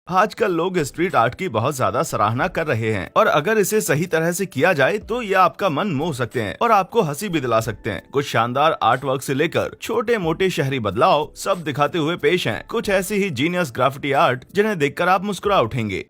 आजकल लोग street art की बहुत ज्यादा सराहना कर रहे हैं और अगर इसे सही तरह से किया जाए तो ये आपका मन मोह सकते हैं और आपको हंसी भी दिला सकते हैं। कुछ शानदार आर्ट वर्क से लेकर छोटे मोटे शहरी बदलाव सब दिखाते हुए पेश हैं। कुछ ऐसी ही जीनियस ग्राफिटी आर्ट जिन्हें देखकर आप मुस्कुरा उठेंगे।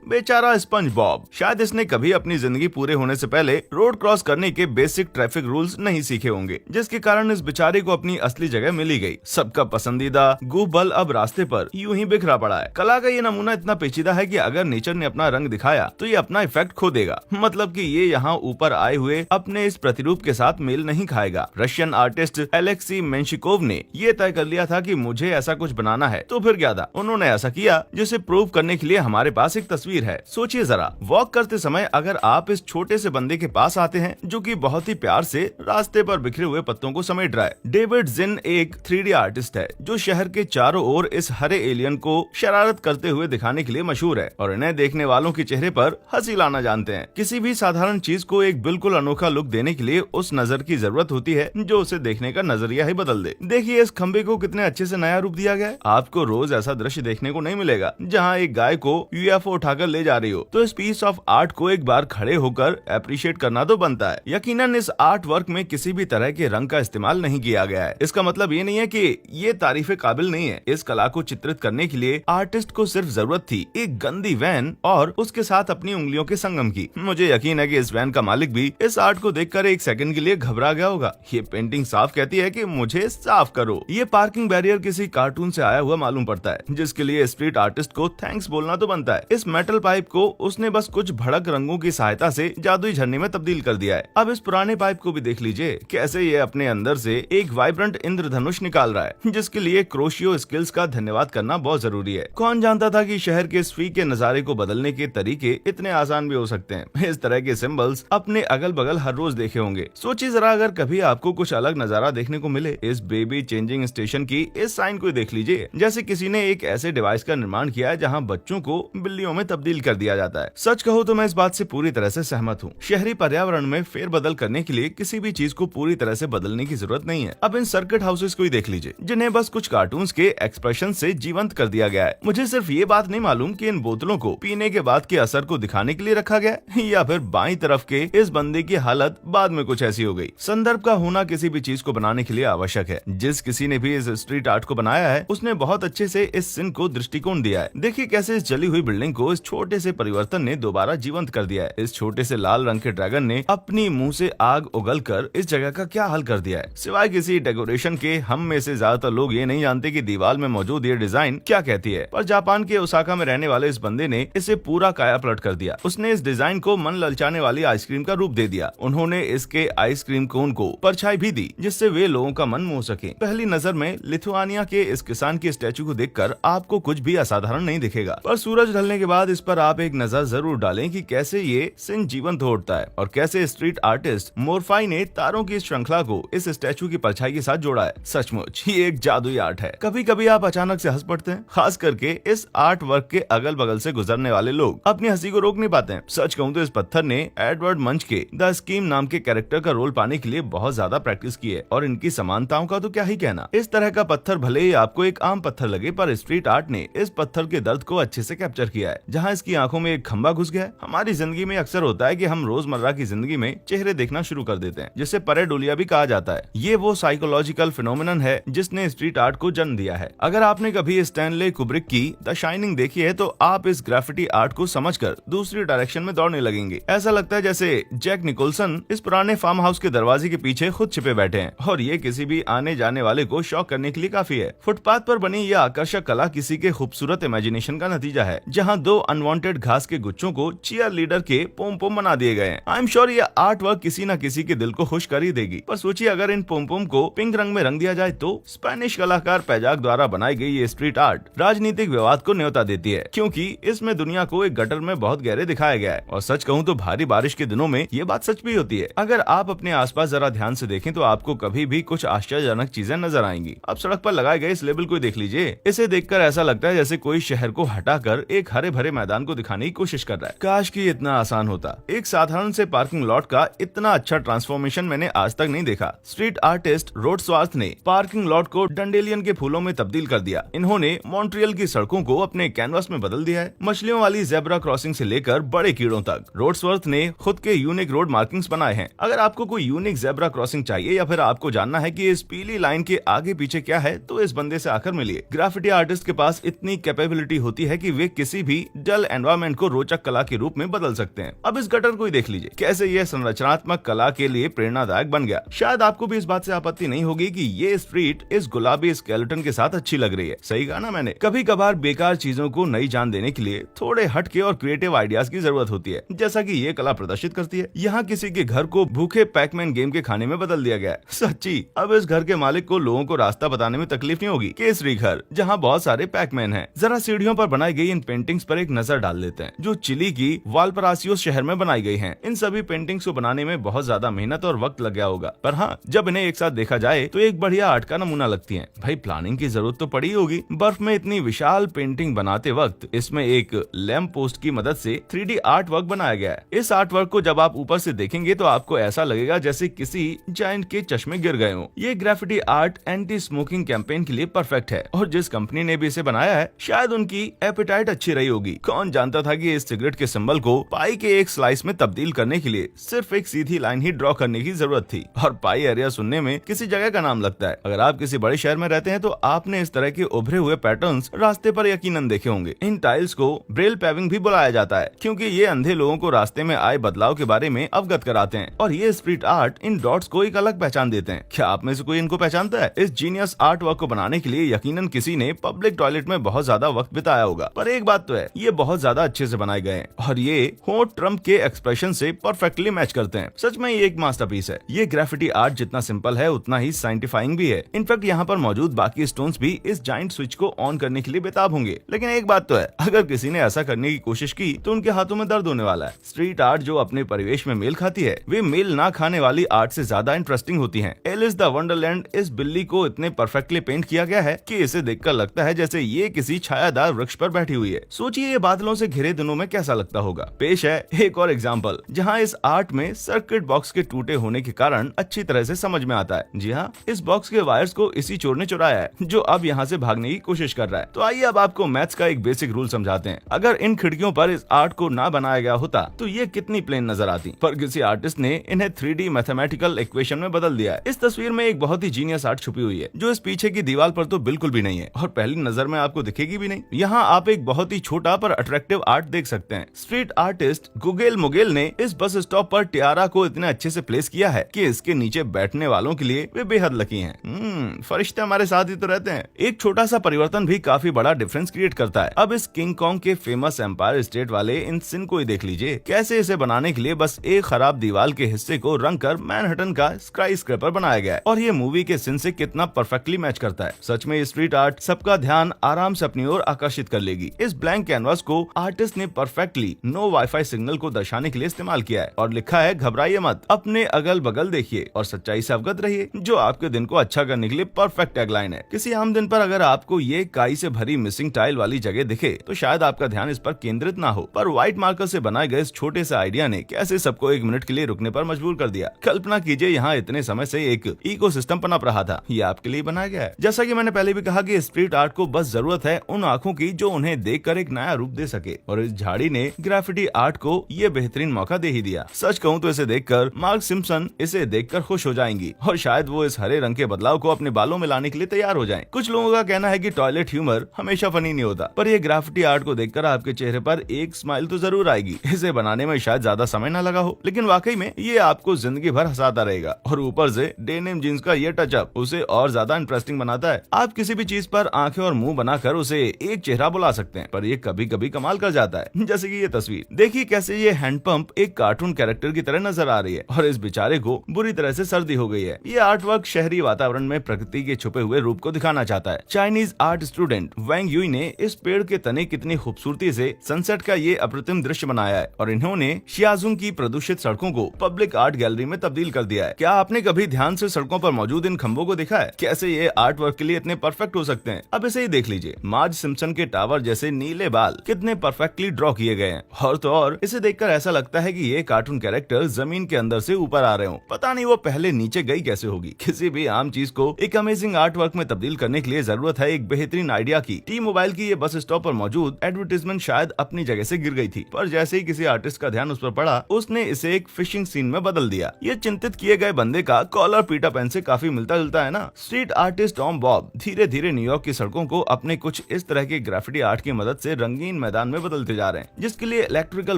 बेचारा स्पंज बॉब, शायद इसने कभी अपनी जिंदगी पूरे होने से पहले रोड क्रॉस करने के बेसिक ट्रैफिक रूल्स नहीं सीखे होंगे, जिसके कारण इस बेचारे को अपनी असली जगह मिली गई। सबका पसंदीदा गूबल अब रास्ते पर यूं ही बिखरा पड़ा है। कला का ये नमूना इतना पेचीदा है कि अगर नेचर ने अपना रंग दिखाया तो ये अपना इफेक्ट खो देगा। मतलब कि ये यहाँ ऊपर आए हुए अपने इस प्रतिरूप के साथ मेल नहीं खाएगा। रशियन आर्टिस्ट एलेक्सी मेंशिकोव ने ये तय कर लिया था कि मुझे ऐसा कुछ बनाना है, तो फिर क्या था, उन्होंने ऐसा किया, जिसे प्रूव करने के लिए हमारे पास एक तस्वीर है। सोचिए जरा, वॉक करते समय अगर आप इस छोटे से बंदे के पास आते हैं जो कि बहुत ही प्यार से रास्ते पर बिखरे हुए पत्तों को समेट रहा है। डेविड जिन एक 3D आर्टिस्ट है जो शहर के चारों ओर इस हरे एलियन को शरारत करते हुए दिखाने के लिए मशहूर है और इन्हें देखने वालों के चेहरे पर हंसी लाना जानते हैं। किसी भी साधारण चीज को एक बिल्कुल अनोखा लुक देने के लिए उस नजर की जरूरत होती है जो उसे देखने का नजरिया ही बदल दे। देखिए इस खंबे को कितने अच्छे से नया रूप दिया गया है। आपको रोज ऐसा दृश्य देखने को नहीं मिलेगा जहाँ एक गाय को UFO उठाकर ले जा रही हो। तो इस पीस ऑफ आर्ट को एक बार खड़े होकर अप्रिशिएट करना तो बनता है। यकीनन इस आर्ट वर्क में किसी भी तरह के रंग का इस्तेमाल नहीं किया गया है। इसका मतलब ये नहीं है कि ये तारीफे काबिल नहीं है। इस कला को चित्रित करने के लिए आर्टिस्ट को सिर्फ जरूरत थी एक गंदी वैन और उसके साथ अपनी उंगलियों के संगम की। मुझे यकीन है कि इस वैन का मालिक भी इस आर्ट को देखकर एक सेकंड के लिए घबरा गया होगा। ये पेंटिंग साफ कहती है कि मुझे साफ करो। ये पार्किंग बैरियर किसी कार्टून से आया हुआ मालूम पड़ता है, जिसके लिए स्ट्रीट आर्टिस्ट को थैंक्स बोलना तो बनता है। इस मेटल पाइप को उसने बस कुछ भड़क रंगों की सहायता से जादुई झरने में तब्दील कर दिया है। अब इस पुराने पाइप को भी देख लीजिए, कैसे ये अपने अंदर से एक वाइब्रेंट इंद्रधनुष निकाल रहा है, जिसके लिए क्रोशियो स्किल्स का धन्यवाद करना बहुत जरूरी है। कौन जानता था कि शहर के स्फी के नजारे को बदलने के तरीके इतने आसान भी हो सकते हैं। इस तरह के सिंबल्स अपने अगल बगल हर रोज देखे होंगे। सोचिए जरा, अगर कभी आपको कुछ अलग नजारा देखने को मिले, इस बेबी चेंजिंग स्टेशन की इस साइन को देख लीजिए, जैसे किसी ने एक ऐसे डिवाइस का निर्माण किया है जहाँ बच्चों को बिल्लियों में तब्दील कर दिया जाता है। सच कहो तो मैं इस बात से पूरी तरह से सहमत हूँ। शहरी पर्यावरण में फेरबदल करने के लिए किसी भी चीज को पूरी तरह से बदलने की जरूरत नहीं है। अब इन सर्किट हाउसेस को ही देख लीजिए, जिन्हें बस कुछ कार्टून्स के एक्सप्रेशन से जीवंत कर दिया गया है। मुझे सिर्फ ये बात नहीं मालूम कि इन बोतलों को पीने के बाद के असर को दिखाने के लिए रखा गया है या फिर बाईं तरफ के इस बंदे की हालत बाद में कुछ ऐसी हो गई। संदर्भ का होना किसी भी चीज को बनाने के लिए आवश्यक है। जिस किसी ने भी इस स्ट्रीट आर्ट को बनाया है उसने बहुत अच्छे से इस सीन को दृष्टिकोण दिया है। देखिए कैसे इस जली हुई बिल्डिंग को इस छोटे से परिवर्तन ने दोबारा जीवंत कर दिया है। इस छोटे से लाल रंग के ड्रैगन ने अपनी मुंह से आग उगलकर इस जगह का क्या हाल कर दिया है। सिवाय किसी डेकोरेशन के हम में से ज्यादातर लोग ये नहीं जानते कि दीवार में मौजूद ये डिजाइन क्या कहती है। पर जापान के ओसाका में रहने वाले इस बंदे ने इसे पूरा काया पलट कर दिया। उसने इस डिजाइन को मन ललचाने वाली आइसक्रीम का रूप दे दिया। उन्होंने इसके आइसक्रीम कोन को परछाई भी दी जिससे वे लोगों का मन मोह सके। पहली नजर में लिथुआनिया के इस किसान के स्टैचू को देखकर आपको कुछ भी असाधारण नहीं दिखेगा, पर सूरज ढलने के बाद इस पर आप एक नजर जरूर डालें कि कैसे ये सीन जीवंत हो उठता है और कैसे स्ट्रीट आर्टिस्ट मोरफाई ने तारों की श्रृंखला को इस स्टैचू की परछाई के साथ जोड़ा है। सचमुच ये एक जादुई आर्ट है। कभी कभी आप अचानक से हंस पड़ते हैं, खास करके इस आर्ट वर्क के अगल बगल से गुजरने वाले लोग अपनी हंसी को रोक नहीं पाते हैं। सच कहूँ तो इस पत्थर ने एडवर्ड मंच के द स्कीम नाम के कैरेक्टर का रोल पाने के लिए बहुत ज्यादा प्रैक्टिस की है और इनकी समानताओं का तो क्या ही कहना। इस तरह का पत्थर भले ही आपको एक आम पत्थर लगे, पर स्ट्रीट आर्ट ने इस पत्थर के दर्द को अच्छे से कैप्चर किया है। जहाँ इसकी आंखों में एक खंबा घुस गया है। हमारी जिंदगी में अक्सर होता है कि हम रोजमर्रा की जिंदगी में चेहरे देखना शुरू कर देते हैं, जिसे परेडोलिया भी कहा जाता है। ये वो साइकोलॉजिकल फिनोमिनन है जिसने स्ट्रीट आर्ट को जन्म दिया है। अगर आपने कभी स्टैनले कुब्रिक की द शाइनिंग देखी है तो आप इस ग्राफिटी आर्ट को समझकर दूसरी डायरेक्शन में दौड़ने लगेंगे। ऐसा लगता है जैसे जैक निकोलसन इस पुराने फार्म हाउस के दरवाजे के पीछे खुद छिपे बैठे हैं और ये किसी भी आने जाने वाले को शॉक करने के लिए काफी है। फुटपाथ पर बनी यह आकर्षक कला किसी के खूबसूरत इमेजिनेशन का नतीजा है, जहाँ दो अनवांटेड घास के गुच्छों को चीयर लीडर के पोम पोम बना दिए गए हैं। आई एम श्योर ये आर्ट वर्क किसी न किसी के दिल को खुश कर ही देगी। पर सोचिए अगर इन पोम पोम को पिंक रंग में रंग दिया जाए तो स्पेनिश कलाकार पैजाक द्वारा बनाई गई ये स्ट्रीट आर्ट राजनीतिक विवाद को न्योता देती है, क्योंकि इसमें दुनिया को एक गटर में बहुत गहरे दिखाया गया है। और सच कहूँ तो भारी बारिश के दिनों में ये बात सच भी होती है। अगर आप अपने आसपास जरा ध्यान से देखें तो आपको कभी भी कुछ आश्चर्यजनक चीजें नजर आएंगी। अब सड़क पर लगाए गए इस लेबल को देख लीजिए। इसे देखकर ऐसा लगता है जैसे कोई शहर को हटाकर एक हरे भरे मैदान को दिखाने की कोशिश कर रहा है। काश कि इतना आसान होता। एक साधारण से पार्किंग लॉट का इतना अच्छा ट्रांसफॉर्मेशन मैंने आज तक नहीं देखा। स्ट्रीट आर्टिस्ट रोड्सवर्थ ने पार्किंग लॉट को डंडेलियन के फूलों में तब्दील कर दिया। इन्होंने मॉन्ट्रियल की सड़कों को अपने कैनवास में बदल दिया है, मछलियों वाली ज़ेब्रा क्रॉसिंग से लेकर बड़े कीड़ों तक। रोड्सवर्थ ने खुद के यूनिक रोड मार्किंग्स बनाए हैं। अगर आपको कोई यूनिक ज़ेब्रा क्रॉसिंग चाहिए या फिर आपको जानना है कि इस पीली लाइन के आगे पीछे क्या है, तो इस बंदे से आकर मिलिए। ग्राफिटी आर्टिस्ट के पास इतनी कैपेबिलिटी होती है कि वे किसी भी डल एनवायरनमेंट को रोचक कला के रूप में बदल सकते हैं। अब इस गटर को ही देख लीजिए, कैसे यह संरचनात्मक कला के लिए प्रेरणादायक बन गया। शायद आपको भी इस बात से आपत्ति नहीं होगी कि ये स्ट्रीट इस गुलाबी स्केलेटन के साथ अच्छी लग रही है। सही कहा ना मैंने? कभी कभार बेकार चीजों को नई जान देने के लिए थोड़े हटके और क्रिएटिव आइडियाज की जरूरत होती है, जैसा कि ये कला प्रदर्शित करती है। यहाँ किसी के घर को भूखे पैकमैन गेम के खाने में बदल दिया गया है। सच्ची, अब इस घर के मालिक को लोगों को रास्ता बताने में तकलीफ नहीं होगी। केसरी घर, जहाँ बहुत सारे पैकमैन हैं। जरा सीढ़ियों पर बनाई गई इन पेंटिंग्स पर एक नजर डाल लेते हैं, जो चिली की वालपरासियोस शहर में बनाई गई हैं। इन सभी पेंटिंग्स को बनाने में बहुत ज्यादा मेहनत और वक्त लग गया होगा, पर हाँ, जब इन्हें एक साथ देखा जाए तो एक बढ़िया आर्ट का नमूना लगती है। भाई, प्लानिंग की जरूरत तो पड़ी होगी। बर्फ में इतनी विशाल पेंटिंग बनाते वक्त इसमें एक लैंप पोस्ट की मदद से 3D आर्ट वर्क बनाया गया है। इस आर्ट वर्क को जब आप ऊपर से देखेंगे तो आपको ऐसा लगेगा जैसे किसी जायंट के चश्मे गिर गए हों। ये graffiti art anti smoking campaign के लिए परफेक्ट है, और जिस कंपनी ने भी इसे बनाया है, शायद उनकी एपेटाइट अच्छी रही होगी। कौन जानता था कि इस सिगरेट के सिंबल को पाई के एक स्लाइस में तब्दील करने के लिए सिर्फ एक सीधी लाइन ही ड्रॉ करने की जरूरत थी। और पाई एरिया सुनने में किसी जगह का नाम लगता है। अगर आप किसी बड़े शहर में रहते हैं तो आपने इस तरह के उभरे हुए पैटर्न्स रास्ते पर यकीनन देखे होंगे। इन टाइल्स को ब्रेल पेविंग भी बुलाया जाता है, क्योंकि ये अंधे लोगों को रास्ते में आए बदलाव के बारे में अवगत कराते हैं। और ये स्ट्रीट आर्ट इन डॉट्स को एक अलग पहचान देते हैं। क्या आप में से कोई इनको पहचानता है? इस जीनियस आर्ट वर्क को बनाने के लिए यकीनन किसी ने पब्लिक टॉयलेट में बहुत ज्यादा वक्त बिताया होगा, पर एक बात तो है, ये बहुत ज्यादा अच्छे से बनाए गए हैं और ये होंठ ट्रम्प के एक्सप्रेशन से परफेक्टली मैच करते हैं। सच में ये एक मास्टरपीस है। ये ग्राफिटी आर्ट जितना सिंपल है उतना ही साइंटिफाइंग भी है। इनफैक्ट यहाँ पर मौजूद बाकी स्टोन्स भी इस जाइंट स्विच को ऑन करने के लिए बेताब होंगे। लेकिन एक बात तो है, अगर किसी ने ऐसा करने की कोशिश की तो उनके हाथों में दर्द होने वाला है। स्ट्रीट आर्ट जो अपने परिवेश में मेल खाती है, वे मेल ना खाने वाली आर्ट से ज्यादा इंटरेस्टिंग होती है। एलिस द वंडरलैंड इस बिल्ली को इतने परफेक्टली पेंट किया गया है कि इसे देखकर लगता है जैसे ये किसी छायादार वृक्ष पर बैठी हुई है। सोचिए ये बादलों से घिरे दिनों में कैसा लगता होगा। पेश है एक और एग्जाम्पल, जहाँ इस आर्ट में सर्किट बॉक्स के टूटे होने के कारण अच्छी तरह से समझ में आता है। जी हाँ, इस बॉक्स के वायर्स को इसी चोर ने चुराया है, जो अब यहाँ से भागने की कोशिश कर रहा है। तो आइए अब आपको मैथ्स का एक बेसिक रूल समझाते हैं। अगर इन खिड़कियों पर इस आर्ट को ना बनाया गया होता तो ये कितनी प्लेन नजर आती, पर किसी आर्टिस्ट ने इन्हें 3D मैथमेटिकल इक्वेशन में बदल दिया है। इस तस्वीर में एक बहुत ही जीनियस आर्ट छुपी हुई है, जो इस पीछे की दीवार पर तो बिल्कुल भी नहीं है और पहली नजर में आपको दिखेगी भी नहीं। यहाँ आप एक बहुत ही छोटा पर अट्रैक्टिव आर्ट देख सकते हैं। स्ट्रीट आर्टिस्ट गुगेल मुगेल ने इस बस स्टॉप पर टियारा को इतने अच्छे से प्लेस किया है कि इसके नीचे बैठने वालों के लिए वे बेहद लकी हैं। फरिश्ते हमारे साथ ही तो रहते हैं। एक छोटा सा परिवर्तन भी काफी बड़ा डिफरेंस क्रिएट करता है। अब इस किंग कॉन्ग के फेमस एम्पायर स्टेट वाले इन सिन को ही देख लीजिए, कैसे इसे बनाने के लिए बस एक खराब दीवार के हिस्से को रंग कर मैनहट्टन का स्काई स्क्रैपर बनाया गया है, और ये मूवी के सिन से कितना परफेक्टली मैच करता है। सच में स्ट्रीट आर्ट सबका ध्यान आराम से अपनी ओर आकर्षित कर लेगी। इस ब्लैंक कैनवास को आर्टिस्ट ने परफेक्टली नो वाईफाई सिग्नल को दर्शाने के लिए इस्तेमाल किया है और लिखा है, घबराइए मत, अपने अगल बगल देखिए और सच्चाई से अवगत रहिए, जो आपके दिन को अच्छा करने के लिए परफेक्ट टैगलाइन है। किसी आम दिन पर अगर आपको ये काई से भरी मिसिंग टाइल वाली जगह दिखे तो शायद आपका ध्यान इस पर केंद्रित ना हो, पर व्हाइट मार्कर से बनाए गए इस छोटे से आइडिया ने कैसे सबको एक मिनट के लिए रुकने पर मजबूर कर दिया। कल्पना कीजिए यहाँ इतने समय से एक इकोसिस्टम पनप रहा था, ये आपके लिए बनाया गया है। जैसा कि मैंने पहले भी कहा कि स्ट्रीट आर्ट को बस जरूरत है उन आंखों की जो उन्हें देखकर एक नया रूप दे सके, और इस झाड़ी ने ग्राफिटी आर्ट को ये बेहतरीन मौका दे ही दिया। सच कहूँ तो इसे देखकर मार्क सिम्पसन इसे देखकर खुश हो जाएंगी और शायद वो इस हरे रंग के बदलाव को अपने बालों में लाने के लिए तैयार हो जाएं। कुछ लोगों का कहना है कि टॉयलेट ह्यूमर हमेशा फनी नहीं होता, पर ये ग्राफिटी आर्ट को देखकर आपके चेहरे पर एक स्माइल तो जरूर आएगी। इसे बनाने में शायद ज्यादा समय न लगा हो, लेकिन वाकई में ये आपको जिंदगी भर हंसाता रहेगा। और ऊपर से डेनिम जीन्स का ये टचअप उसे और ज्यादा इंटरेस्टिंग बनाता है। आप किसी भी चीज पर आंखें और मुंह बनाकर उसे एक चेहरा बुला सकते हैं, पर ये कभी कभी कमाल कर जाता है। जैसे कि ये तस्वीर देखिए, कैसे ये हैंडपंप एक कार्टून कैरेक्टर की तरह नजर आ रही है और इस बेचारे को बुरी तरह से सर्दी हो गई है। ये आर्ट वर्क शहरी वातावरण में प्रकृति के छुपे हुए रूप को दिखाना चाहता है। चाइनीज आर्ट स्टूडेंट वैंग यूई ने इस पेड़ के तने कितनी खूबसूरती से सनसेट का ये अप्रतिम दृश्य बनाया है, और इन्होंने शियाजुंग की प्रदूषित सड़कों को पब्लिक आर्ट गैलरी में तब्दील कर दिया है। क्या आपने कभी ध्यान से सड़कों पर मौजूद इन खंभों को देखा है? कैसे ये आर्ट वर्क के लिए इतने परफेक्ट हो सकते हैं? अब इसे ही देख लीजिए। मार्ज सिम्पसन के टावर जैसे नीले बाल के कितने परफेक्टली ड्रॉ किए गए हैं। और तो और इसे देखकर ऐसा लगता है कि ये कार्टून कैरेक्टर जमीन के अंदर से ऊपर आ रहे हो। पता नहीं वो पहले नीचे गई कैसे होगी। किसी भी आम चीज को एक अमेजिंग आर्ट वर्क में तब्दील करने के लिए जरूरत है एक बेहतरीन आइडिया की। टी मोबाइल की ये बस स्टॉप पर मौजूद एडवर्टीजमेंट शायद अपनी जगह से गिर गई थी, पर जैसे ही किसी आर्टिस्ट का ध्यान उस पर पड़ा, उसने इसे एक फिशिंग सीन में बदल दिया। ये चिंतित किए गए बंदे का कॉलर पीटर पैन से काफी मिलता जुलता है ना। स्ट्रीट आर्टिस्ट टॉम बॉब धीरे धीरे न्यूयॉर्क की सड़कों को अपने कुछ इस तरह के ग्राफिटी आर्ट की मदद से रंगीन मैदान में बदलते जा रहे हैं, जिसके लिए इलेक्ट्रिकल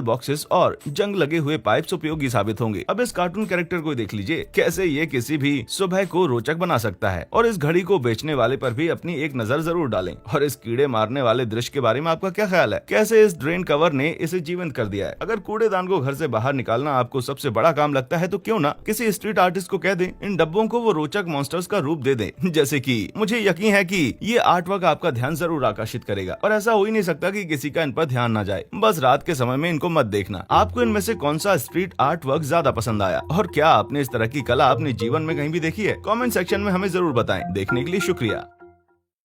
बॉक्सेस और जंग लगे हुए पाइप्स उपयोगी साबित होंगे। अब इस कार्टून कैरेक्टर को देख लीजिए, कैसे ये किसी भी सुबह को रोचक बना सकता है। और इस घड़ी को बेचने वाले पर भी अपनी एक नजर जरूर डालें। और इस कीड़े मारने वाले दृश्य के बारे में आपका क्या ख्याल है? कैसे इस ड्रेन कवर ने इसे जीवंत कर दिया है? अगर कूड़ेदान को घर से बाहर निकालना आपको सबसे बड़ा काम लगता है तो क्यों ना किसी स्ट्रीट आर्टिस्ट को कह दें इन डब्बों को वो रोचक मॉन्स्टर्स का रूप दे दें। जैसे कि मुझे यकीन है कि ये आर्ट वर्क आपका ध्यान जरूर आकर्षित करेगा। और ऐसा हो ही नहीं सकता कि किसी का इन पर ध्यान ना जाए। बस रात के समय में इनको मत देखना। आपको इनमें से कौन सा स्ट्रीट आर्ट वर्क ज्यादा पसंद आया, और क्या आपने इस तरह की कला अपने जीवन में कहीं भी देखी है? कमेंट सेक्शन में हमें जरूर बताएं। देखने के लिए शुक्रिया।